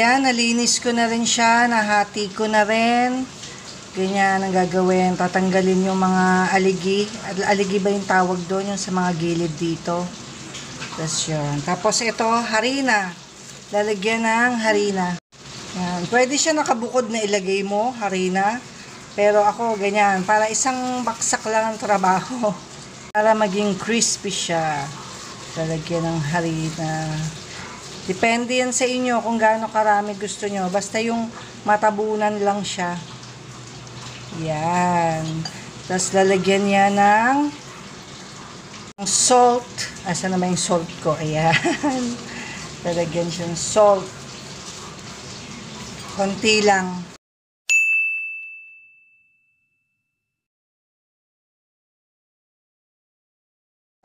Yan, nalinis ko na rin siya, nahati ko na rin. Ganyan ang gagawin. Tatanggalin yung mga aligi. Aligi ba yung tawag doon? Yung sa mga gilid dito. Tapos yun. Tapos ito, harina. Lalagyan ng harina. Yan. Pwede siya nakabukod na ilagay mo, harina. Pero ako, ganyan. Para isang baksak lang ang trabaho. Para maging crispy siya. Lalagyan ng harina. Depende yan sa inyo kung gaano karami gusto nyo. Basta yung matabunan lang siya. Yan. Tapos lalagyan niya ng salt. Asa naman yung salt ko? Ayan. Lalagyan siya ng salt. Konti lang.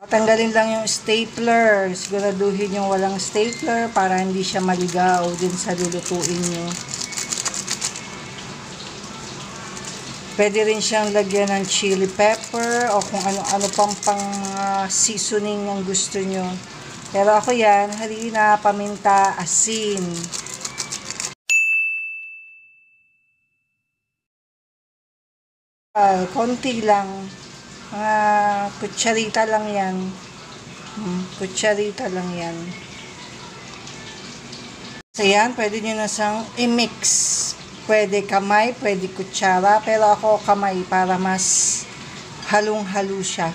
Tanggalin lang yung stapler. Siguraduhin yung walang stapler para hindi siya maligaw din sa lulutuin nyo. Pwede rin siyang lagyan ng chili pepper o kung ano-ano pang seasoning ang gusto nyo. Pero ako yan, harina, paminta, asin. Konti lang. Mga kutsarita lang yan. Kutsarita lang yan. So yan, pwede nyo na siyang i-mix. Pwede kamay, pwede kutsara, pero ako kamay para mas halong-halo siya.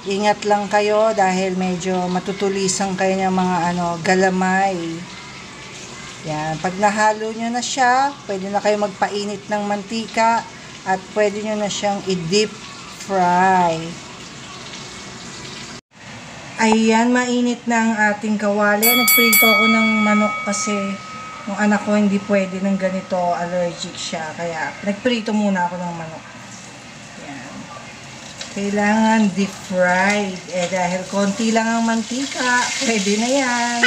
Ingat lang kayo dahil medyo matutulisan kayo ng mga galamay. Yan, pag nahalo nyo na siya, pwede na kayo magpainit ng mantika at pwede nyo na siyang i-deep fry. Ayan, mainit na ang ating kawali. Nagprito ako ng manok kasi yung anak ko hindi pwede ng ganito, allergic siya. Kaya nagprito muna ako ng manok. Yan. Kailangan deep fried. Dahil konti lang ang mantika, pwede na yan.